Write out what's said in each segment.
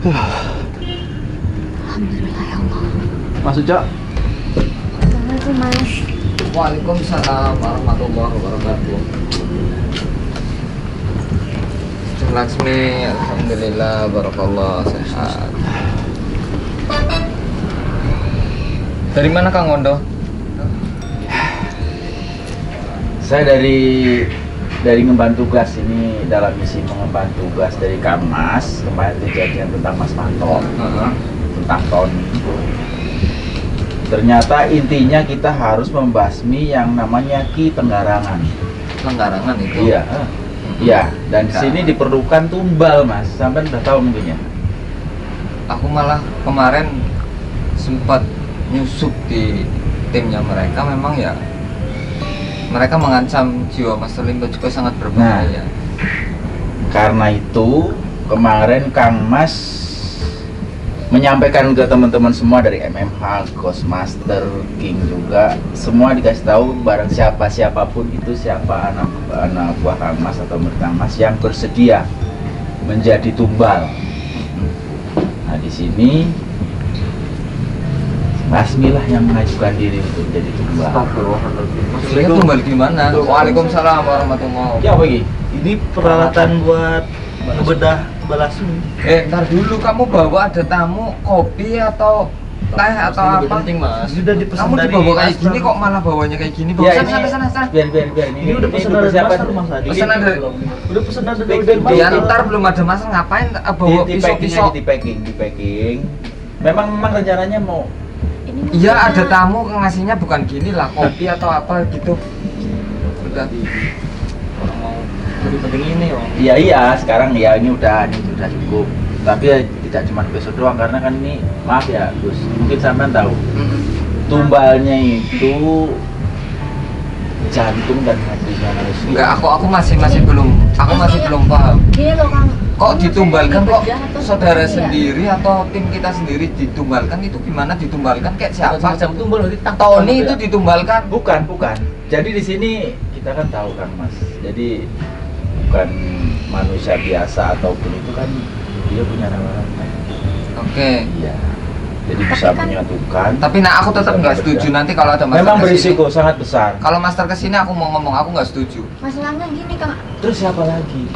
Alhamdulillah ya Allah. Mas Ucok. Assalamualaikum Mas. Waalaikumsalam warahmatullahi wabarakatuh. Ceng Laksmi, alhamdulillah, barakallah, sehat. Dari mana Kang Wondo? Saya dari ngemban tugas ini dalam misi mengemban tugas dari Kammas. Kemarin kejadian tentang Mas Manto, tentang Tony. Ternyata intinya kita harus membasmi yang namanya Ki Tenggarangan. Tenggarangan itu? Iya, iya. Dan di sini diperlukan tumbal, Mas. Sampai udah tahu mungkin ya. Aku malah kemarin sempat nyusup di timnya mereka, memang ya mereka mengancam jiwa Mas Limbo juga sangat berbahaya. Karena itu kemarin Kang Mas menyampaikan ke teman-teman semua dari MMH, Ghostmaster, King juga, semua dikasih tahu barang siapapun itu, siapa anak buah Kang Mas atau murid Kang Mas yang bersedia menjadi tumbal. Nah di sini Basmilah yang mengajukan diri untuk jadi tumbal. Maksudnya tumbal gimana? Waalaikumsalam warahmatullahi Ya bagi, ini peralatan buat bedah balasmi. Ntar dulu, kamu bawa ada tamu kopi atau teh atau apa? Penting mas. Sudah dipesan Kamu dari dibawa kayak Master. gini kok malah bawanya kayak gini? Bawa Ya, sana. Biar. Ini udah pesan dari persiapan. Master mas tadi. Pesanan dari- Udah pesan dari Ya Master. ntar belum ada masak ngapain bawa pisau-pisau? di packing. Memang rencananya mau. Iya ada tamu ngasihnya bukan gini lah, kopi atau apa gitu. Udah. Orang mau lebih penting ini om. Iya, sekarang ya ini sudah cukup. Tapi ya, tidak cuma besok doang karena kan ini maaf ya Gus, mungkin sampean tahu tumbalnya itu jantung dan hatinya harus. Enggak, aku masih belum paham. Gini loh Kang. Kok Ini ditumbalkan maksudnya kok dibedah atau saudara seperti ya? sendiri atau tim kita sendiri ditumbalkan, itu gimana ditumbalkan kayak siapa? Macam tumbal nanti tak. Tony itu ditumbalkan. Bukan. Jadi di sini kita kan tahu Kang Mas. Jadi bukan manusia biasa ataupun itu kan dia punya nama. Oke. Iya. Jadi bisa kan- menyatukan. Tapi aku tetap nggak setuju nanti kalau ada master Memang kesini. berisiko sangat besar. Kalau master kesini aku mau ngomong aku nggak setuju. Masalahnya gini Kang. Terus siapa lagi?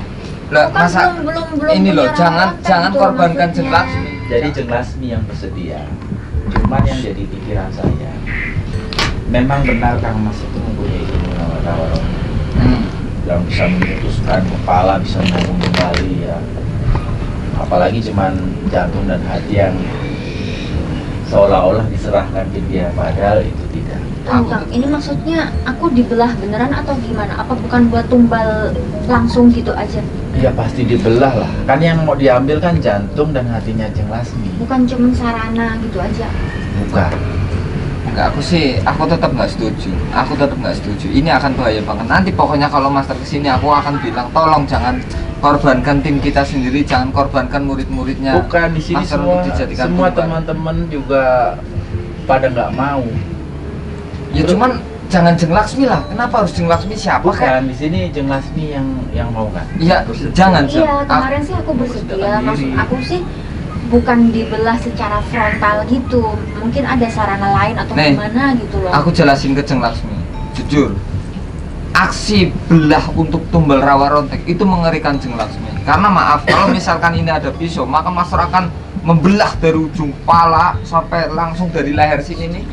Lah Aku kan masa belum ini loh, punya jangan rawatan tuh korbankan maksudnya. Jeng Laksmi. Jadi Jeng Laksmi yang bersedia. Cuman yang jadi pikiran saya, memang benar Kang Mas itu mempunyai ilmu rawat-rawat yang bisa memutuskan kepala, bisa ngomong kembali ya. Apalagi cuman jantung dan hati yang seolah-olah diserahkan ke dia, padahal itu tidak. Tunggu Kang, ini maksudnya aku dibelah beneran atau gimana? Apa bukan buat tumbal langsung gitu aja? Ya pasti dibelah lah. Kan yang mau diambil kan jantung dan hatinya Jeng Laksmi. Bukan cuma sarana gitu aja. Bukan. Enggak, aku tetap nggak setuju. Ini akan bahaya banget. Nanti pokoknya kalau master kesini aku akan bilang tolong jangan korbankan tim kita sendiri, jangan korbankan murid-muridnya. Bukan di sini Master semua untuk dijadikan semua tumbal. teman-teman juga pada nggak mau. Ya cuman jangan Jeng Laksmi lah. Kenapa harus Jeng Laksmi? Siapa kan? Bukan di sini Jeng Laksmi yang mau kan? Iya, jangan. Jeng. Iya, kemarin sih aku bersedia. Maksud aku sih bukan dibelah secara frontal gitu. Mungkin ada sarana lain atau Nih, gimana gitu loh. Aku jelasin ke Jeng Laksmi, jujur. Aksi belah untuk tumbal rawa rontek itu mengerikan Jeng Laksmi. Karena maaf, kalau misalkan ini ada pisau, maka master akan membelah dari ujung pala sampai langsung dari leher sini nih,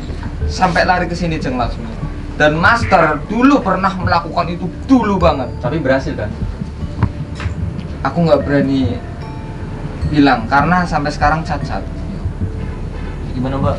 sampai lari ke sini Jeng Laksmi. Dan master dulu pernah melakukan itu dulu banget. Tapi berhasil kan? Aku nggak berani bilang karena sampai sekarang cacat. Gimana mbak?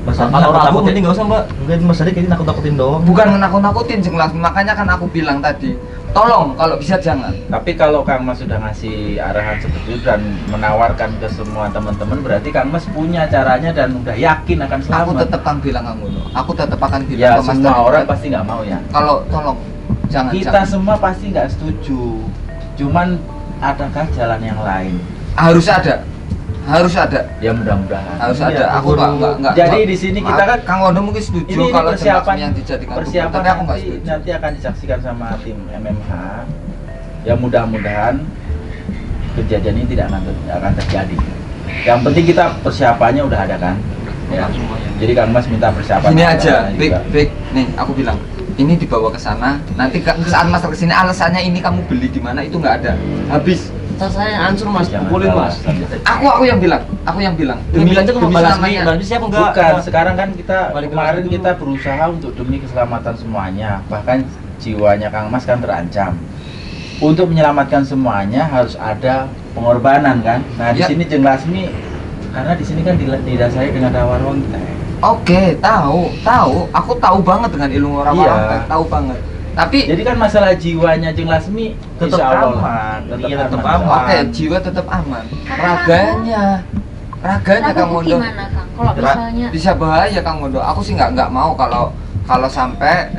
Mas Kalau kalau ragu ragu mending mending nggak usah mbak. Mungkin Mas Adi kayaknya nakut-nakutin doang. Bukan menakut-nakutin Jeng Laksmi, makanya kan aku bilang tadi, tolong kalau bisa jangan. Tapi kalau Kang Mas sudah ngasih arahan seperti itu dan menawarkan ke semua teman-teman, berarti Kang Mas punya caranya dan udah yakin akan selamat. Aku tetap akan bilang kamu, aku tetap akan bilang Ya ke Mas semua Tadi. orang pasti nggak mau ya. Kalau tolong jangan. Kita jangan. semua pasti nggak setuju. Cuman adakah jalan yang lain? Harus ada. Ya mudah-mudahan. Harus Iya, ada. Aku nggak. Jadi di sini kita kan Kang Wondo mungkin setuju ini kalau persiapan Jeng Laksmi yang dijadikan persiapan tumbal, tapi aku nggak nanti, setuju. nanti akan disaksikan sama tim MMH. Ya mudah-mudahan kejadian ini tidak akan terjadi. Yang penting kita persiapannya udah ada kan. Ya. Jadi Kang Mas minta persiapan. Gini aja, juga. Bik, Bik, nih aku bilang, ini dibawa ke sana. Nanti saat Mas kesini alasannya ini kamu beli di mana itu nggak ada. Habis. Tas saya hancur mas, Jangan pukulin mas. alasan. Aku yang bilang, Demi aja demi Lasmi, berarti siapa enggak? Bukan, sekarang kan kita Balik ke kemarin dulu. kita berusaha untuk demi keselamatan semuanya. Bahkan jiwanya Kang Mas kan terancam. Untuk menyelamatkan semuanya harus ada pengorbanan kan. Nah, di Ya. sini Jeng Lasmi karena di sini kan didasari dengan rawa rontek. Oke, tahu. Aku tahu banget dengan ilmu orang Iya. orang, tahu banget. Tapi Jadi kan masalah jiwanya Jeng Lasmi Tetap insya Allah aman. Iya, tetap aman. aman. oke, jiwa tetap aman. Karena Raganya Ragu Kang Mondo gimana Kang? Kalau misalnya bisa bahaya Kang Mondo. Aku sih nggak mau kalau sampai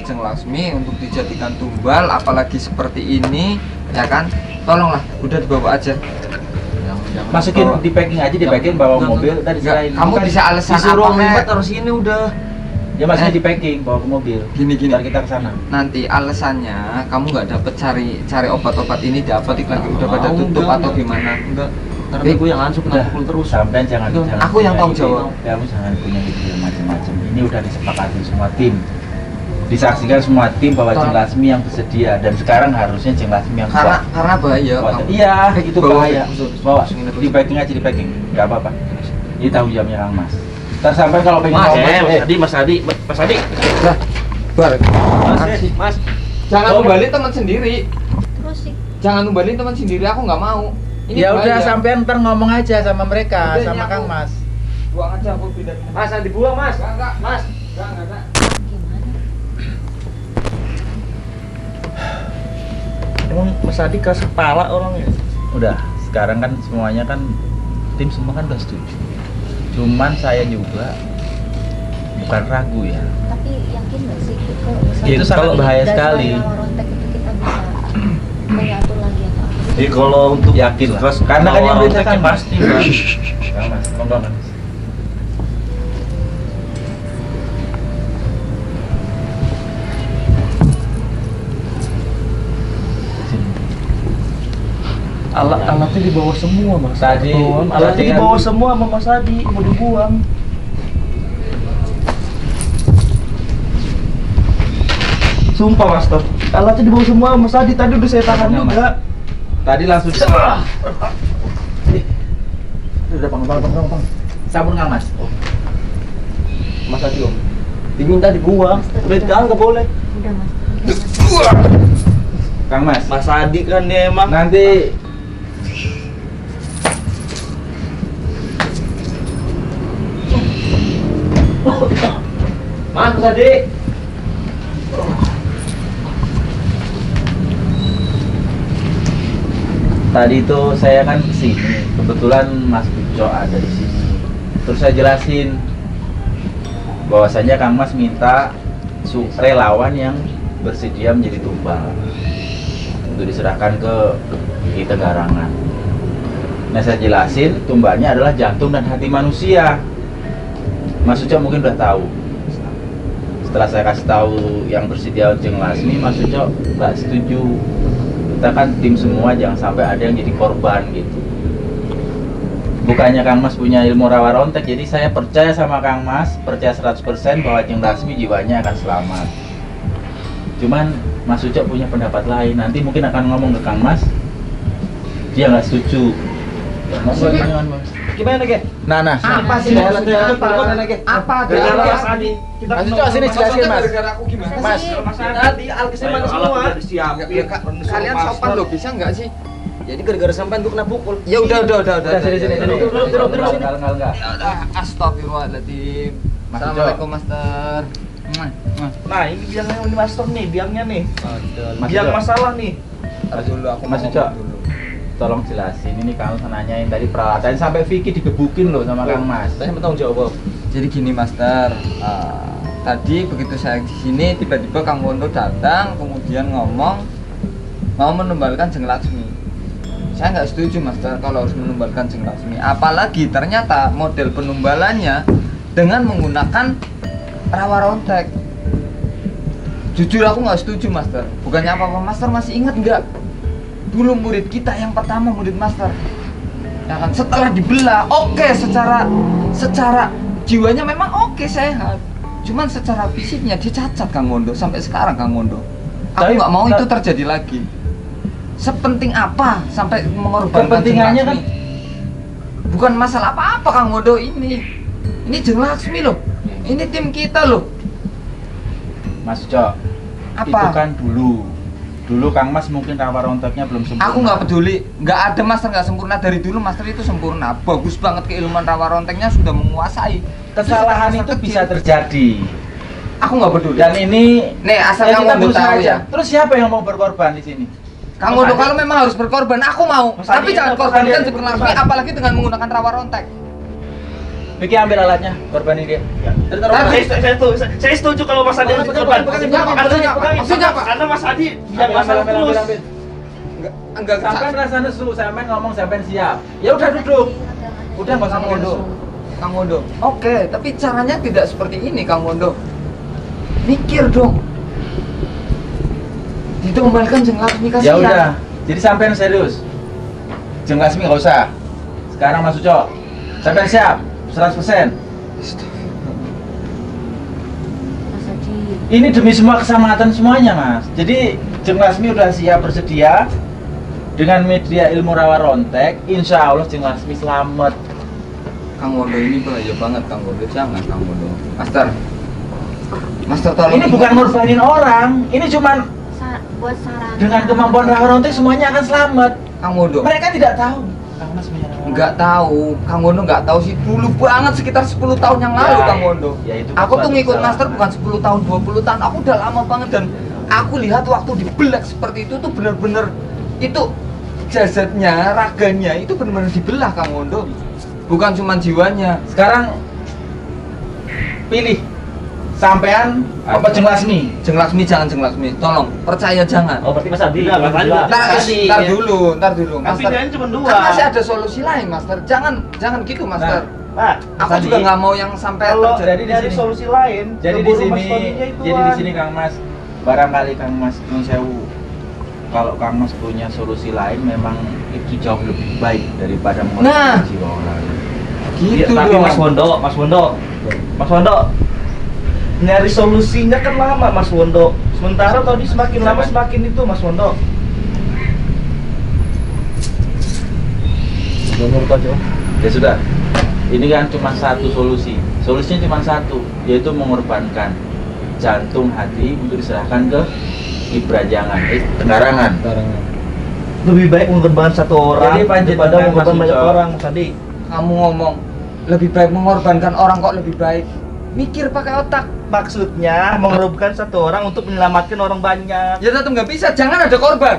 Jeng Lasmi untuk dijadikan tumbal, apalagi seperti ini, ya kan? Tolonglah, udah dibawa aja. Masukin di packing aja, di packing bawa Jangan. mobil tadi Nggak, selain kamu bisa alasan Disuruh apa ngelibat kek? harus ini udah. ya maksudnya di packing bawa ke mobil. Gini. Ntar kita ke sana. Nanti alasannya kamu nggak dapet cari obat-obat ini dapat iklan udah pada Mau, tutup enggak, atau gimana? Enggak. Karena gue yang hancur kena Udah pukul terus. sampai jangan Udah. jangan Aku yang punya tanggung ide. jawab. Kamu jangan punya ide macam-macam. Ini udah disepakati semua tim. Disaksikan semua tim bahwa Jeng Lasmi yang bersedia dan sekarang harusnya Jeng Lasmi yang Karena bahaya. kuat. Kang. Iya, itu Bawa, bahaya. Bawa di packing aja, di packing. Enggak apa-apa. Ini tanggung jawabnya Kang Mas. Ntar sampai kalau pengen Mas, ngomong, Mas Adi. Dah, bar. Mas. Jangan Oh. numbalin teman sendiri. terus sih Jangan numbalin teman sendiri. Aku nggak mau. ya udah bahaya. sampean ntar ngomong aja sama mereka, Udah, sama ini aku- Kang Mas. Buang aja aku pindah. Mas, Adi buang mas. Enggak. Mas. Enggak. gimana? Emang Mas Adi keras kepala orangnya. Udah, sekarang kan semuanya kan tim semua kan udah setuju. Cuman saya juga bukan ragu ya. Tapi yakin nggak sih kalau Ya, itu sangat bahaya sekali. Rontek itu kita bisa mengatur lagi atau apa? Jadi kalau untuk Yakin lah. keras Karena kan yang kepala perintah kan ronteknya pasti Mas. Mas. Kang Mas, monggo Mas. Sini. Alatnya dibawa semua mas. Tadi- Alatnya tadi kan- dibawa semua sama Mas Adi, mau dibuang. Sumpah Master, alatnya dibawa semua sama Mas Adi, tadi udah saya tahan Benar, Mas. juga. Tadi langsung udah bang. Sabun Kang Mas. Mas Adi om, diminta dibuang, udah jangan nggak boleh. Udah mas. Kang Mas. Mas Adi kan dia emang. Nanti Mas Adi. tadi itu saya kan kesini, kebetulan Mas Uco ada di sini. Terus saya jelasin bahwasanya Kang Mas minta relawan yang bersedia menjadi tumbal untuk diserahkan ke kita Garangan. Nah saya jelasin tumbalnya adalah jantung dan hati manusia. Mas Uco mungkin udah tahu. Setelah saya kasih tahu yang bersedia Jeng Lasmi, Mas Uco nggak setuju. Kita kan tim semua jangan sampai ada yang jadi korban gitu. Bukannya Kang Mas punya ilmu rawa rontek, jadi saya percaya sama Kang Mas, percaya 100% bahwa Jeng Lasmi jiwanya akan selamat. Cuman Mas Uco punya pendapat lain, nanti mungkin akan ngomong ke Kang Mas, dia nggak setuju. Monggo, jangan, Mas. Gimana Ge? Nah, Apa sih Saya maksudnya? lagi Apa? Apa? Gara-gara Gara-gara Mas Adi. Kita Mas kenal Uco, sini sama jelasin, Mas. Gara-gara aku gimana? Mas, Mas Adi, alkisnya mana semua? Ya, kalian sopan loh, bisa nggak sih? Jadi gara-gara sampean tuh kena pukul. Ya udah. sini, sini. Enggak. Astagfirullahaladzim. Mas Assalamualaikum Master. Nah, ini biangnya ini Master nih, biangnya nih. Mas Biang Uco. masalah nih. Ntar dulu aku Mas mau Uco. ngomong dulu. Tolong jelasin, ini kamu nanyain tadi peralatan sampai Vicky digebukin loh sama Kang Mas. Saya bertanggung jawab. Jadi gini Master, tadi begitu saya di sini tiba-tiba Kang Wondo datang kemudian ngomong mau menumbalkan Jeng Laksmi. Saya nggak setuju Master kalau harus menumbalkan Jeng Laksmi. Apalagi ternyata model penumbalannya dengan menggunakan rawa rontek. Jujur aku nggak setuju Master. Bukannya apa-apa Master masih ingat nggak? dulu murid kita yang pertama murid master. Ya kan setelah dibelah, oke, secara jiwanya memang oke sehat. Cuman secara fisiknya dia cacat Kang Mondo sampai sekarang Kang Mondo. Aku Tapi- nggak mau itu terjadi lagi. Sepenting apa sampai mengorbankan Kepentingannya Jeng Laksmi? Bukan masalah apa-apa Kang Mondo ini. Ini Jeng Laksmi loh. Ini tim kita loh. Mas Cok, Apa? itu kan dulu Kang Mas mungkin rawa ronteknya belum sempurna. Aku nggak peduli, nggak ada master nggak sempurna. Dari dulu master itu sempurna, bagus banget, keilmuan rawa ronteknya sudah menguasai. Kesalahan itu bisa terjadi. Aku nggak peduli. Dan ini Nih asal ya kamu kita udah berusaha tahu aja. ya. Terus siapa yang mau berkorban di sini? Kamu Mas udah Adi. kalau memang harus berkorban, aku mau. Mas Tapi Adi, jangan Mas korbankan Adi, Jeng Mas Laksmi, Adi. apalagi dengan menggunakan rawa rontek. Vicky ambil alatnya, korbanin dia. Saya setuju kalau Mas Adi harus berkorban. Maksudnya apa? Maksudnya apa? Karena Mas Adi biar Ambil, masalah ambil, terus. ambil. Enggak Sampai rasa nesu, sampai ngomong sampai siap. Ya udah duduk. Udah nggak usah Kang ngomong Mondo. nesu. Kang Mondo. Oke, tapi caranya tidak seperti ini Kang Mondo. Mikir dong. Didombalkan Jeng Laksmi kasihan. Ya udah, jadi sampean serius. Jeng Laksmi nggak usah. Sekarang Mas Uco, sampean siap 100%. Mas Adi. Ini demi semua keselamatan semuanya Mas. Jadi Jeng Laksmi udah siap bersedia dengan media ilmu rawa rontek. Insya Allah Jeng Laksmi selamat. Kang Mondo ini bahaya banget Kang Mondo, jangan Kang Mondo. Master tolong. Ini bukan ngorbanin orang, ini cuman Buat sarana. dengan kemampuan rawa rontek semuanya akan selamat. Kang Mondo. Mereka tidak tahu. Kang Mas punya rawa Nggak tahu, Kang Mondo nggak tahu sih, dulu banget sekitar 10 tahun yang lalu Ya, Kang Mondo. ya itu Aku tuh suatu ngikut kesalahan. master bukan 10 tahun, 20 tahun, aku udah lama banget dan aku lihat waktu dibelah seperti itu tuh bener-bener itu jasadnya, raganya itu bener-bener dibelah Kang Mondo. Bukan cuma jiwanya. Sekarang pilih sampean apa Jeng Laksmi? Jeng Laksmi jangan Jeng Laksmi, tolong percaya jangan. Oh, berarti Mas Adi. Iya, Mas Adi. Ntar dulu, Kan Master. pilihannya cuma dua. Kan masih ada solusi lain, Master. Jangan gitu, Master. Pak, Aku Mas juga Adi, nggak mau yang sampai kalau terjadi di dari sini. solusi lain, Jadi di keburu sini, Mas Tony-nya itu, jadi di sini Kang Mas, barangkali Kang Mas Nun Sewu, kalau Kang Mas punya solusi lain memang itu jauh lebih baik daripada Nah. mengorbankan jiwa orang. Gitu Iya, tapi dong. Mas Wondo, nyari solusinya kan lama Mas Wondo. Sementara tadi semakin lama semakin itu Mas Wondo. Ya sudah, ini kan cuma satu solusi. Solusinya cuma satu, yaitu mengorbankan jantung hati untuk diserahkan ke Ibrajangan, Tengarangan. Lebih baik mengorbankan satu orang Jadi panjat daripada dengan mengorbankan Mas banyak Uco. orang, Mas Adi. Kamu ngomong lebih baik mengorbankan orang kok lebih baik. Mikir pakai otak. Maksudnya mengorbankan satu orang untuk menyelamatkan orang banyak. Ya tetap nggak bisa. Jangan ada korban.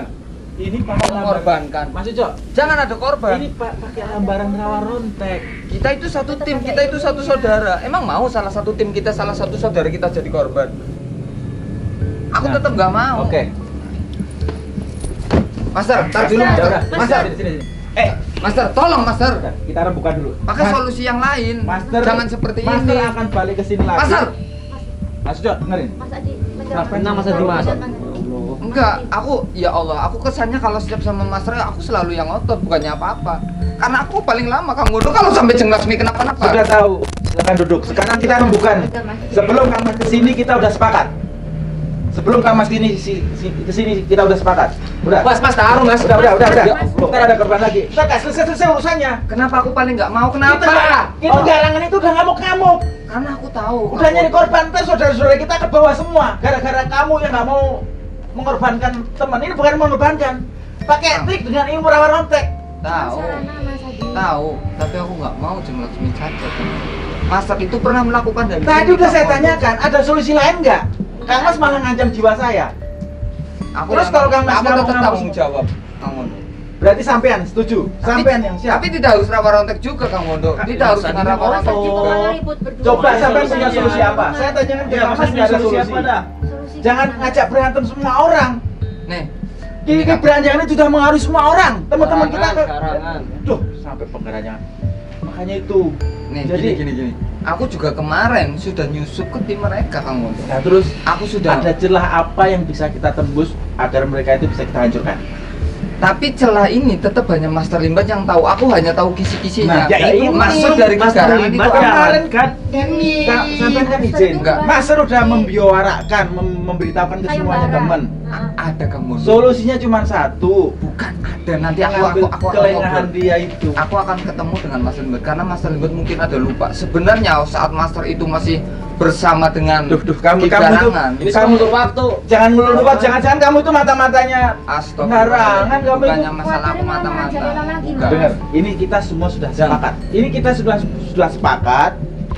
Ini pakai Mengorbankan. Mas Uco, Jangan ada korban. ini pakai lambaran rawa rontek. Kita itu satu tim. Kita itu satu saudara. Emang mau salah satu tim kita, salah satu saudara kita jadi korban? Aku Nah, tetap nggak mau. Oke. Master, tar dulu, Master. Master. Master, sini. Master, tolong Master. Kita rembukan dulu. Pakai solusi yang lain. Master, Jangan seperti Master ini. akan balik ke sini lagi. Master, Mas Uco, dengerin. Mas Adi. Kenapa Mas Adi, Mas? enggak. Aku, ya Allah, aku kesannya kalau setiap sama Master aku selalu yang otot, bukannya apa-apa. Karena aku paling lama Kang Mondo kalau sampai Jeng Laksmi kenapa-napa. Sudah tahu, silakan duduk. Sekarang kita rembukan. Sebelum Kang Mas kesini kita udah sepakat. Sebelum Kang Mas kesini kita udah sepakat. Udah. Mas, taruh Mas. Udah. Ya Allah. Ntar ada korban lagi. Udah, Kak, selesai urusannya. Kenapa aku paling nggak mau? Kenapa? Itu garangan itu udah ngamuk-ngamuk. Karena aku tahu. Udah nyari korban, terus saudara-saudara kita ke bawah semua. Gara-gara kamu yang nggak mau mengorbankan teman. Ini bukan mengorbankan. Pakai trik dengan ilmu rawa rontek. Tahu. Sarana Mas Adi. Tahu, tapi aku nggak mau Jeng Laksmi cacat. Master itu pernah melakukan dari Tadi sini, udah saya Kang Mondo. tanyakan, ada solusi lain nggak? Kang Mas malah ngancam jiwa saya. Aku Terus kalau Kang Mas aku nggak mau tetap ngaku tanggung jawab, Kang Mondo. Berarti sampean setuju? Sampean yang siap. Tapi tidak harus rawa rontek juga, Kang Mondo. Tidak harus dengan rawa Mas rontek Adi juga. malah ribut berdua. Coba Solusi sampean punya apa? solusi apa? Saya tanyakan ke Ya, Kang Mas Mas Adi nggak ada solusi solusi. apa dah? Solusi Jangan gimana? ngajak berantem semua orang. Nih, Ini beranjangan ini sudah mengaruhi semua orang. Teman-teman kita Garangan. Duh, sampai penggerangan. Makanya itu. nih, Jadi gini. Aku juga kemarin sudah nyusup ke tim mereka, Kang Mondo. nah terus Aku sudah ada celah apa yang bisa kita tembus agar mereka itu bisa kita hancurkan? Tapi celah ini tetap hanya Master Limbat yang tahu. Aku hanya tahu kisi-kisinya. Nah, ya ini maksud ini dari Master kegarangan itu Limbat apa? kemarin kan Demi Kak, sampai kan izin Enggak. Master udah membiarakan, memberitahukan ke semuanya teman. Ada kamu. Solusinya cuma satu. Bukan ada. Nanti aku Mengambil akan kelengahan ngobrol. dia itu. Aku akan ketemu dengan Master Limbat karena Master Limbat mungkin ada lupa. Sebenarnya saat Master itu masih bersama dengan Duh, kamu itu kegarangan. ini kamu tuh waktu. Jangan melulu jangan-jangan kamu itu mata-matanya ngarangan kamu itu. Bukannya masalah aku mata-mata. Bukan. Dengar, ini kita semua sudah sepakat. Ini kita sudah sepakat.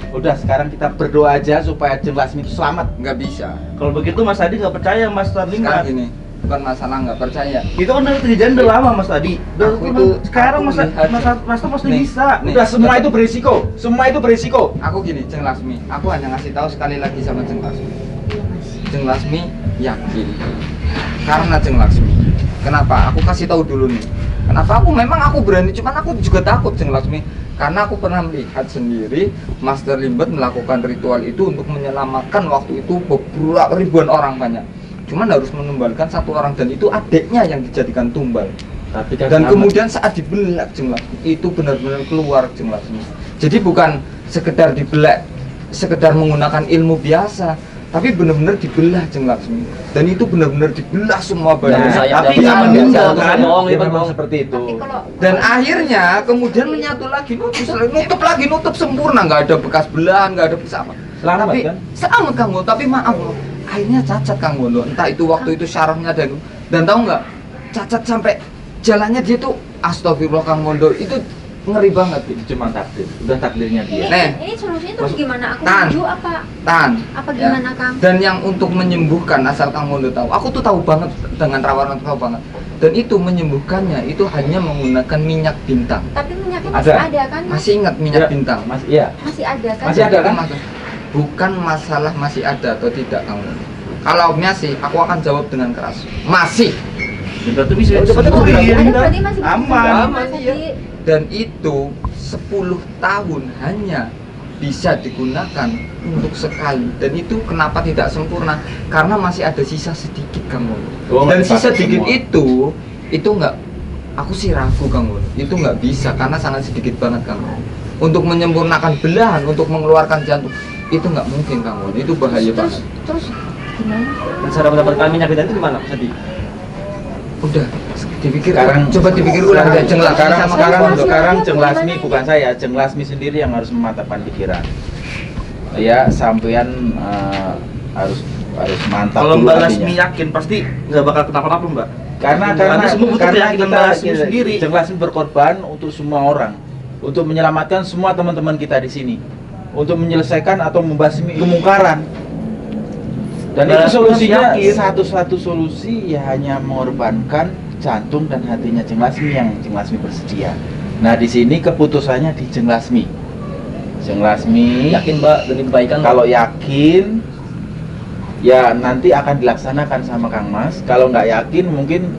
Udah sekarang kita berdoa aja supaya Jeng Lasmi itu selamat. Nggak bisa. Kalau begitu Mas Adi nggak percaya Mas Sekarang Limbat. gini, bukan masalah nggak percaya. Itu kan udah kejadian udah lama Mas Adi. Sekarang Mas pasti Nih, bisa. nih. Udah semua itu berisiko. Semua itu berisiko. Aku gini, Jeng Lasmi. Aku hanya ngasih tahu sekali lagi sama Jeng Lasmi. Jeng Lasmi yakin. Karena Jeng Lasmi. Kenapa? Aku kasih tahu dulu nih. Kenapa memang aku berani, cuman aku juga takut Jeng Lasmi. Karena aku pernah melihat sendiri Master Limbat melakukan ritual itu untuk menyelamatkan waktu itu beberapa ribuan orang banyak. Cuman harus menumbalkan satu orang dan itu adiknya yang dijadikan tumbal. Tapi kan Dan selamat. kemudian saat dibelah Jeng Lasmi itu benar-benar keluar Jeng Lasmi. Jadi bukan sekedar dibelah, sekedar menggunakan ilmu biasa, tapi benar-benar dibelah Jeng Lasmi. Dan itu benar-benar dibelah semua Nah, badan. tapi Tidak dia ada meninggal satu kan? bohong, Dia memang seperti itu. Tapi kalau Dan akhirnya kemudian menyatu lagi, nutup sempurna, nggak ada bekas belahan, nggak ada bekas apa. Selamat Tapi kan? selamat Kang Gondo, tapi maaf loh, akhirnya cacat Kang Gondo. Entah itu waktu itu syarafnya dan tahu nggak, cacat sampai jalannya dia tuh astagfirullah Kang Gondo, itu ngeri banget. Itu cuma takdir. Udah takdirnya dia. ini solusinya terus gimana? Aku Tan. maju apa Tan. gimana Kang? Dan yang untuk menyembuhkan asal Kang Gondo tahu, aku tuh tahu banget dengan rawaran tahu banget. Dan itu menyembuhkannya itu hanya menggunakan minyak bintang. Tapi minyaknya masih Ada. ada kan? Mas? Masih ingat minyak Ya, bintang? Iya. Masih ada kan? Masih ada kan? Bukan masalah masih ada atau tidak Kang Gondo. Kalau masih, aku akan jawab dengan keras. Masih. Berarti bisa Ya, cepat betul. Ada sembuhin. berarti masih bisa Aman. Mas Aman, Adi. iya. Dan itu 10 tahun hanya bisa digunakan untuk sekali. Dan itu kenapa tidak sempurna? Karena masih ada sisa sedikit Kang Gondo. Oh, Dan nggak sisa dipakai sedikit semua. itu nggak, aku sih ragu Kang Gondo. Itu nggak bisa karena sangat sedikit banget Kang Gondo. Untuk menyempurnakan belahan, untuk mengeluarkan jantung, itu nggak mungkin Kang Gondo. Itu bahaya banget. Terus gimana? Dan cara mendapatkan minyak bintang itu gimana Mas Adi? Udah dipikir, Sekarang coba dipikir ulang deh Jeng Lasmi sekarang sama sekarang Kang Gondo. sekarang Jeng Lasmi bukan saya, Jeng Lasmi sendiri yang harus memantapkan pikiran. Ya, sampean harus mantap Kalau dulu Mbak hatinya. Lasmi yakin pasti nggak bakal kenapa-napa Mbak. Karena semua butuh keyakinan Mbak Lasmi sendiri. Jeng Lasmi berkorban untuk semua orang, untuk menyelamatkan semua teman-teman kita di sini, untuk menyelesaikan atau membasmi kemungkaran. Dan Mbak itu Lasmi solusinya yakin. satu-satu solusi ya hanya mengorbankan jantung dan hatinya Jeng Lasmi yang Jeng Lasmi bersedia. Nah di sini keputusannya di Jeng Lasmi. Jeng Lasmi Yakin Mbak demi kebaikan? kalau yakin ya nanti akan dilaksanakan sama Kang Mas. Kalau nggak yakin mungkin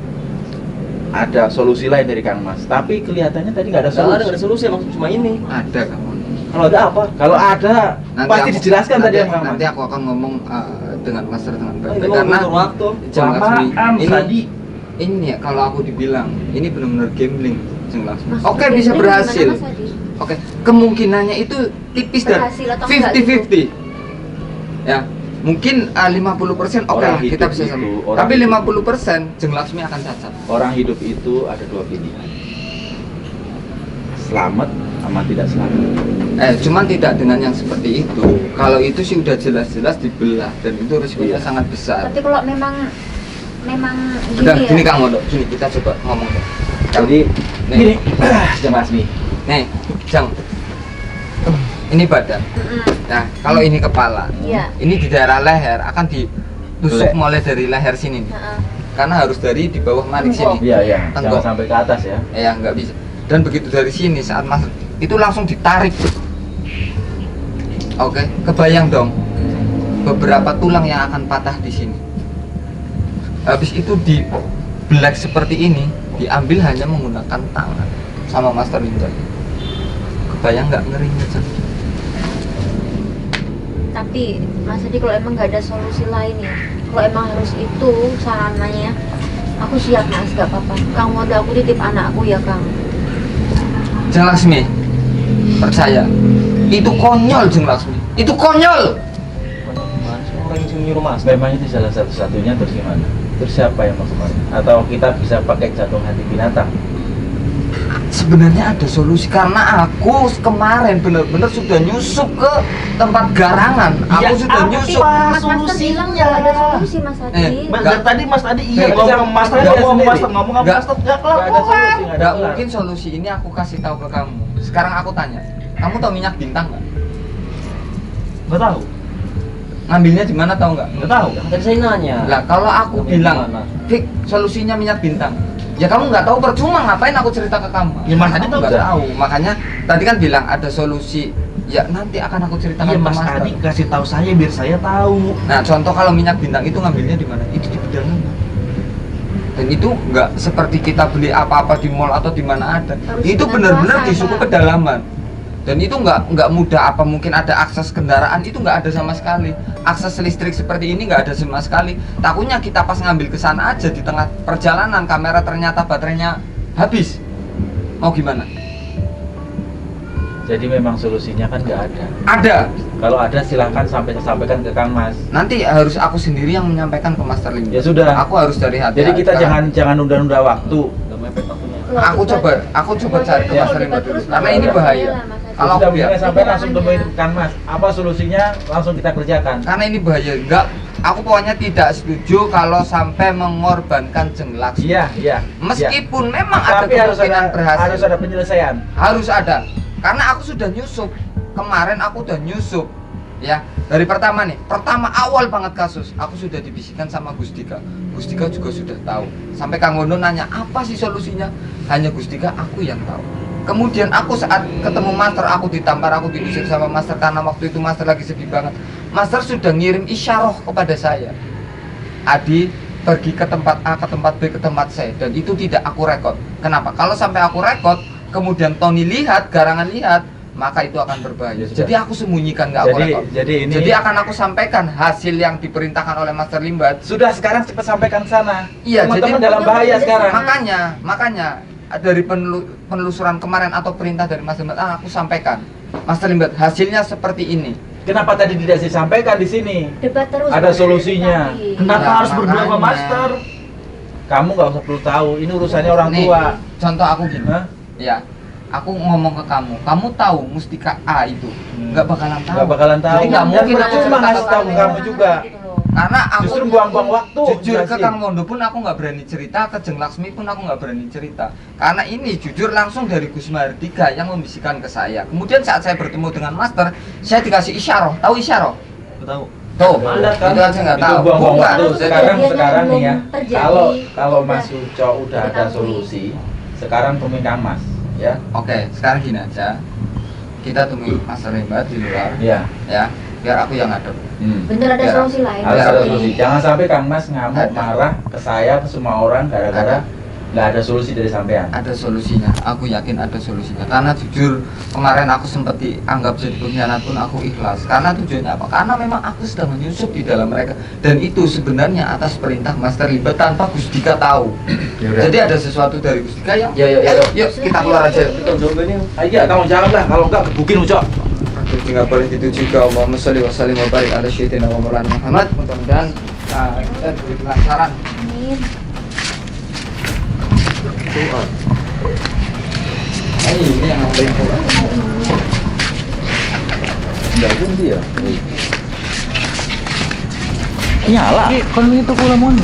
ada solusi lain dari Kang Mas. Tapi kelihatannya tadi nggak ada Nggak solusi. ada solusi emang cuma ini. Ada Kang Gondo. Kalau ada apa? Kalau ada pasti dijelaskan tadi sama Kang Mas. Nanti aku akan ngomong dengan Master dengan Ini baik-baik mau karena butuh waktu. Jeng Lasmi Kelamaan, ini ya kalau aku dibilang ini benar-benar gambling Jeng Lasmi. Mas, Oke gambling bisa gimana, berhasil. Mas Adi? Oke, kemungkinannya itu tipis dan Berhasil atau enggak gitu? 50-50. Ya, mungkin 50% oke Orang lah kita hidup bisa itu, sama. orang Tapi hidup. 50% Jeng Lasmi akan cacat. Orang hidup itu ada dua pilihan. Selamat sama tidak selamat. Cuman tidak dengan yang seperti itu. Kalau itu sih udah jelas-jelas dibelah dan itu risikonya Iya. sangat besar. Tapi kalau memang Udah, gini gini ya. Kang Gondo, gini kita coba ngomong deh. Jadi nih, gini, Jeng Lasmi. nih, Jang. Ini badan. Mm-mm. Nah, kalau ini kepala, Iya. ini di daerah leher akan ditusuk mulai dari leher sini nih. Heeh. Karena harus dari di bawah manik Tenggok. sini. Iya, iya. Tenggok. Jangan sampai ke atas ya. Ya nggak bisa. Dan begitu dari sini saat masuk itu langsung ditarik. Oke, kebayang dong beberapa tulang yang akan patah di sini. Habis itu di black seperti ini diambil hanya menggunakan tangan sama Master Limbat. Kebayang nggak ngerinya Cak? Tapi Mas Adi kalau emang nggak ada solusi lain ya, kalau emang harus itu sarananya, Aku siap Mas, gak apa-apa. Kang Wondo aku titip anakku ya Kang. Jeng Laksmi, percaya. Itu konyol Jeng Laksmi. Itu konyol. Gimana sih orang yang nyuruh mas? Memang itu salah satu-satunya, terus gimana? Terus siapa yang mau kemana? Atau kita bisa pakai jantung hati binatang? Sebenarnya ada solusi karena aku kemarin benar-benar sudah nyusup ke tempat garangan. Aku Ya, sudah apa nyusup. Pak? Mas Master Solusinya. bilang gak ada solusi Mas Adi. Mas, dari tadi Mas tadi iya Nggak, ngomong Master nggak ada ngomong sendiri. Master ngomong sama Nggak. Master nggak Nggak ada kelar. solusi, nggak ada Nggak kelar. mungkin solusi ini aku kasih tahu ke kamu. Sekarang aku tanya, kamu tahu minyak bintang nggak? Nggak tahu. Ngambilnya di mana tahu nggak? Nggak tahu. Tadi saya nanya. Lah kalau aku Ngambil bilang, di mana? Fik, solusinya minyak bintang. Ya kamu nggak tahu, percuma, ngapain aku cerita ke kamu? Ya, Mas Adi Kamu tahu nggak nggak? tahu. Makanya tadi kan bilang ada solusi. Ya nanti akan aku ceritakan Iya ke Mas Master. Adi kasih tahu saya biar saya tahu. Nah contoh kalau minyak bintang itu ngambilnya di mana? Itu di pedalaman. Dan itu nggak seperti kita beli apa-apa di mall atau di mana ada. Harus Itu dengan benar-benar kuasa, di suku Pak. pedalaman. Dan itu nggak mudah. Apa mungkin ada akses kendaraan? Itu nggak ada sama sekali. Akses listrik seperti ini nggak ada sama sekali. Takutnya kita pas ngambil ke sana aja di tengah perjalanan kamera ternyata baterainya habis. Mau gimana? Jadi memang solusinya kan nggak ada. Ada. Kalau ada silahkan sampaikan ke Kang Mas. Nanti harus aku sendiri yang menyampaikan ke Master Limba. Ya sudah. Aku harus dari hati. Jadi kita jangan nunda-nunda waktu. Udah mepet waktunya. Loh, Aku debat- coba cari ke Kalau Master Limba debat dulu. terus Karena nggak ini ada bahaya. lah, Mas Adi. Kalau Sudah biar- begini sampai langsung Jangan temuin ya. Kang Mas. Apa solusinya? Langsung kita kerjakan. Karena ini bahaya. Enggak, aku pokoknya tidak setuju kalau sampai mengorbankan Jeng Laksmi. Iya, iya. Meskipun memang ada Tapi harus kemungkinan ada berhasil. harus ada penyelesaian. Harus ada. Karena aku sudah nyusup. Kemarin aku udah nyusup. Ya, dari pertama nih, pertama awal banget kasus, aku sudah dibisikkan sama Gustika. Gustika juga sudah tahu. Sampai Kang Wondo nanya, apa sih solusinya? Hanya Gustika, aku yang tahu. Kemudian aku saat ketemu Master, aku ditampar, aku diusir sama Master karena waktu itu Master lagi sedih banget. Master sudah ngirim isyarah kepada saya. Adi, pergi ke tempat A, ke tempat B, ke tempat C, dan itu tidak aku rekod. Kenapa? Kalau sampai aku rekod, kemudian Tony lihat, garangan lihat, maka itu akan berbahaya. Ya sudah. Jadi aku sembunyikan, nggak aku rekod. Jadi Akan aku sampaikan hasil yang diperintahkan oleh Master Limbat. sudah sekarang cepat sampaikan ke sana. Iya, Teman-teman jadi- dalam bahaya sekarang. Makanya dari penelusuran kemarin atau perintah dari Master Limbat, aku sampaikan. Master Limbat, hasilnya seperti ini. Kenapa tadi tidak disampaikan di sini? Debat terus. Ada Mas. solusinya. Tadi. Kenapa Ya, harus berdua sama makanya. Master? Kamu nggak usah perlu tahu. Ini urusannya orang Nih, tua. contoh aku gini. Hah? Ya, aku ngomong ke kamu tahu Mustika A itu nggak bakalan tahu. Nggak bakalan tahu. Jadi nggak Dan mungkin aku percuma cerita ngasih ke tahu kamu. ke kamu juga. Karena aku Justru buang-buang waktu. jujur ke jelasin. Kang Wondo pun aku nggak berani cerita, ke Jeng Laksmi pun aku nggak berani cerita. Karena ini jujur langsung dari Gus Mardika yang membisikkan ke saya. Kemudian saat saya bertemu dengan Master, saya dikasih isyarah. Tahu isyarah? Nggak tahu. Tuh, Ada kan? itu aja nggak Itu tahu. buang-buang Bukan. waktu. Jadi Sekarang kejadiannya nih ya. belum terjadi. Kalau Mas Udah. Uco udah ada Diketahui. solusi, sekarang temui Kang Mas, ya. Oke, sekarang gini aja. Kita temui Master Limbat di luar, Iya. ya. Biar aku yang ngadep. Bener ada Ya. solusi lain. Harus ada Iya. solusi. Jangan sampai Kang Mas ngamuk, Ada. marah ke saya, ke semua orang gara-gara nggak ada solusi dari sampean. Ada solusinya, aku yakin ada solusinya. Karena jujur kemarin aku sempat dianggap jadi pengkhianat pun aku ikhlas. Karena tujuannya apa? Karena memang aku sedang menyusup di dalam mereka. Dan itu sebenarnya atas perintah Master Limbat tanpa Gustika tahu. Yaudah. Jadi ada sesuatu dari Gustika yang Ya, ya, ya. yuk kita keluar aja. Itu dulu ini. Iya, tanggung jawab lah. Kalau enggak gebukin Uco. Aduh, tinggal boleh dituju ke Allahumma sholli wa sallim wa barik ala sayyidina wa maulana Muhammad. Mudah-mudahan kita diberi kelancaran. Amin. Ini yang paling Enggak ganti ya. Nyala. Kalau itu kulamon.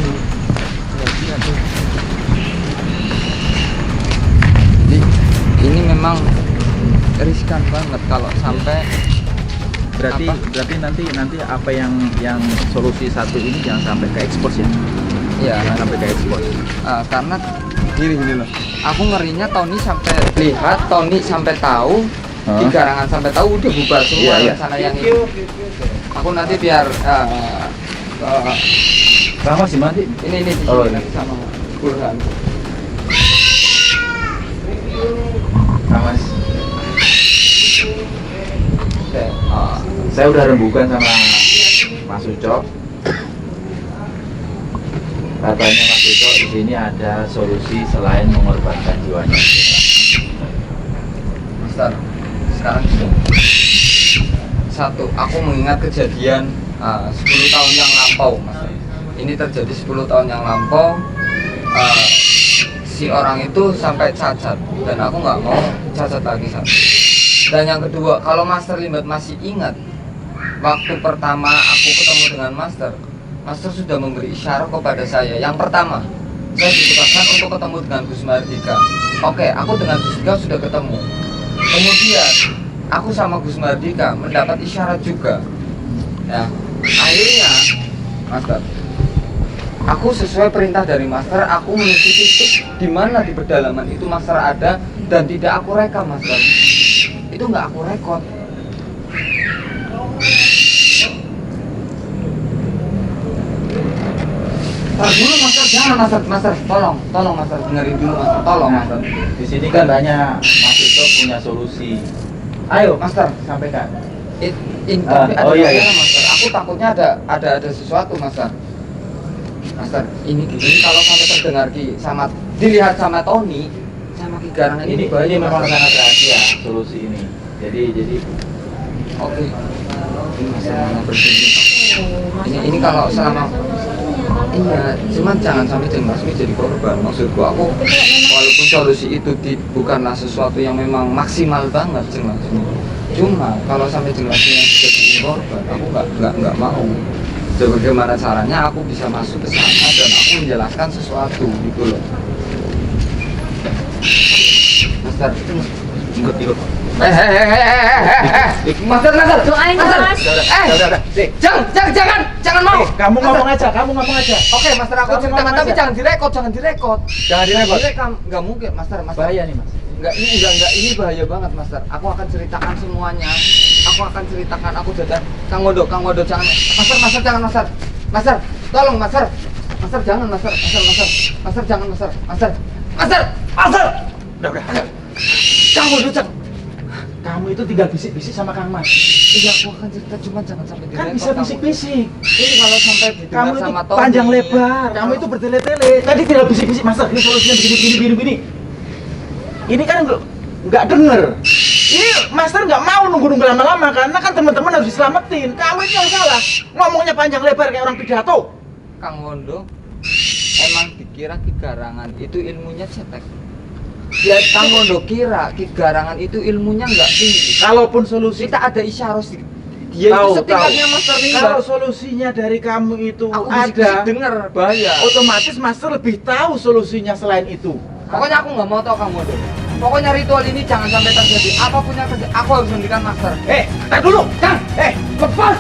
Jadi ini memang riskan banget kalau sampai Berarti Apa? berarti nanti apa yang solusi satu ini jangan sampai ke ekspos ya. ya Jangan sampai ke ekspos. karena gini loh. Aku ngerinya Tony sampai lihat, Tony sampai tahu, Hah? di garangan sampai tahu udah bubar semua Iya, yang iya. sana yang ini. Aku nanti biar Sama sih mati. ini di Oh, sini ini. nanti sama Burhan. Mas. Oke, Saya udah rembukan sama Mas Uco. Katanya Mas Uco di sini ada solusi selain mengorbankan jiwanya. Master, sekarang gini. Satu, aku mengingat kejadian 10 tahun yang lampau, Master. Ini terjadi 10 tahun yang lampau. Si orang itu sampai cacat dan aku nggak mau cacat lagi, satu. Dan yang kedua, kalau Master Limbat masih ingat waktu pertama aku ketemu dengan Master sudah memberi isyarat kepada saya. Yang pertama, saya ditugaskan untuk ketemu dengan Gus Mardika. Oke, aku dengan Gus Mardika sudah ketemu. Kemudian aku sama Gus Mardika mendapat isyarat juga. Ya, akhirnya Master, aku sesuai perintah dari Master, aku menuju titik di mana di pedalaman itu Master ada dan tidak aku rekam, Master. Itu nggak aku rekod. Tar dulu Master, jangan Master, tolong Master, dengerin dulu Master, tolong Master. Di sini kan katanya Mas Ito punya solusi. Ayo, Master, sampaikan. Tapi ada oh iya, masalah, iya. Master. Aku takutnya ada sesuatu, Master. Master, ini kalau sampai terdengar sama dilihat sama Tony, sama Ki Garangan Ini bahaya, memang Master. sangat rahasia solusi ini. Jadi Oke. Ini Master mana berpikir. Ini kalau selama iya, cuman jangan sampai Jeng Lasmi jadi korban. Maksudku aku, walaupun solusi itu bukanlah sesuatu yang memang maksimal banget Jeng Lasmi. Cuma kalau sampai Jeng Lasmi yang jadi korban, aku nggak mau. Jadi bagaimana caranya aku bisa masuk ke sana dan aku menjelaskan sesuatu gitu loh. Master, ikut. Master, Doain Master. Mas. Udah. Jangan mau. Kamu ngomong aja. Oke, Master, aku Kamu ceritakan ngomong tapi aja. jangan direkod. Jangan direkod. Direkam, nggak mungkin, Master. Bahaya nih, Mas. Enggak, ini bahaya banget, Master. Aku akan ceritakan semuanya. Aku jajan. Kang Wodo, jangan. Master, jangan, Master. Tolong, Master. Master, jangan, Master. Master, jangan, Master. Udah. Kang Wodo, jangan. Kamu itu tinggal bisik-bisik sama Kang Mas. Iya, aku akan cerita, cuma jangan sampai direkod. Kan bisa Kang Wodo. bisik-bisik. Ini kalau sampai didengar Kamu itu sama Tony. panjang lebar. Kamu itu bertele-tele. Tadi tinggal bisik-bisik, Mas. Ini solusinya begini. Ini kan nggak denger. Ini Master nggak mau nunggu lama-lama karena kan teman-teman harus diselamatin. Kamu itu yang salah. Ngomongnya panjang lebar kayak orang pidato. Kang Wondo, emang dikira Ki Garangan itu ilmunya cetek. Ya, Kang Wondo kira Ki Garangan itu ilmunya nggak tinggi. Kalaupun solusi Kita ada isyarat sih. Dia Tahu, itu setingkatnya tahu. Master Kalau Limbat. solusinya dari kamu itu Aku ada, dengar bahaya. otomatis Master lebih tahu solusinya selain itu. Pokoknya aku nggak mau tahu Kang Wondo. Pokoknya ritual ini jangan sampai terjadi. Apapun yang terjadi, aku harus hentikan Master. Tar dulu, Kang. Lepas.